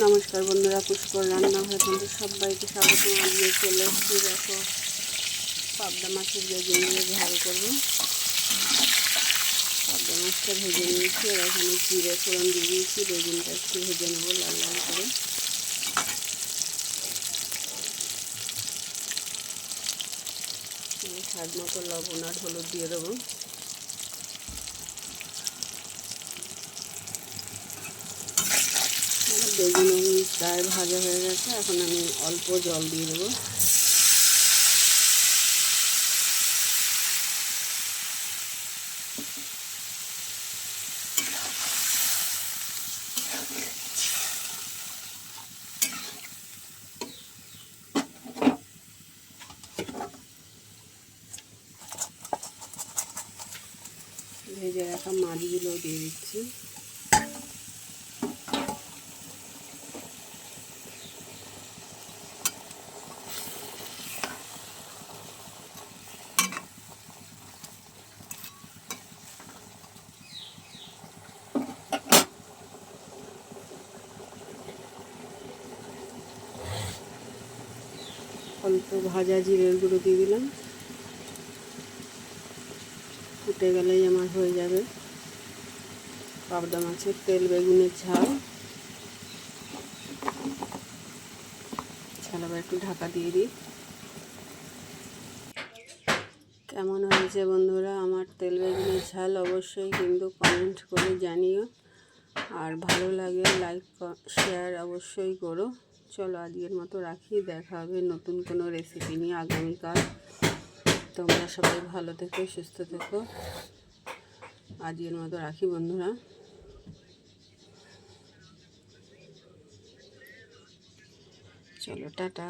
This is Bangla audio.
নমস্কার বন্ধুরা, পুষ্কর রান্নাঘরে তোমাদের সবাইকে স্বাগত জানিয়ে চলে এসেছি। দেখো, পাবদা মাছের বেগুন দিয়ে ঝাল করবো। পাবদা মাছটা ভেজে নিয়েছি, আর এখানে জিরে ফোড়ন দিয়ে দিয়েছি। বেগুনটা একটু ভেজে নেবো লাল লাল করে। স্বাদ মতো লবণ আর হলুদ দিয়ে দেবো। বেগুন প্রায় ভাজা হয়ে গেছে, এখন আমি অল্প জল দিয়ে দেবো। ভেজে রাখা মাছগুলো দিয়ে দিচ্ছি। অল্প ভাজা জিরের গুঁড়ো দিয়ে দিলাম। ফুটে গেলেই আমার হয়ে যাবে পাবদা মাছের তেল বেগুনের ঝাল। আবার একটু ঢাকা দিয়ে দিই। কেমন হয়েছে বন্ধুরা আমার তেল বেগুনের ঝাল? অবশ্যই কিন্তু কমেন্ট করে জানিও, আর ভালো লাগে লাইক শেয়ার অবশ্যই করো। চলো আজকের মতো রাখি, দেখা হবে নতুন কোনো রেসিপি নিয়ে আগামীকাল। তোমরা সবাই ভালো থেকো, সুস্থ থেকো। আজকের মতো রাখি বন্ধুরা। চলো টাটা।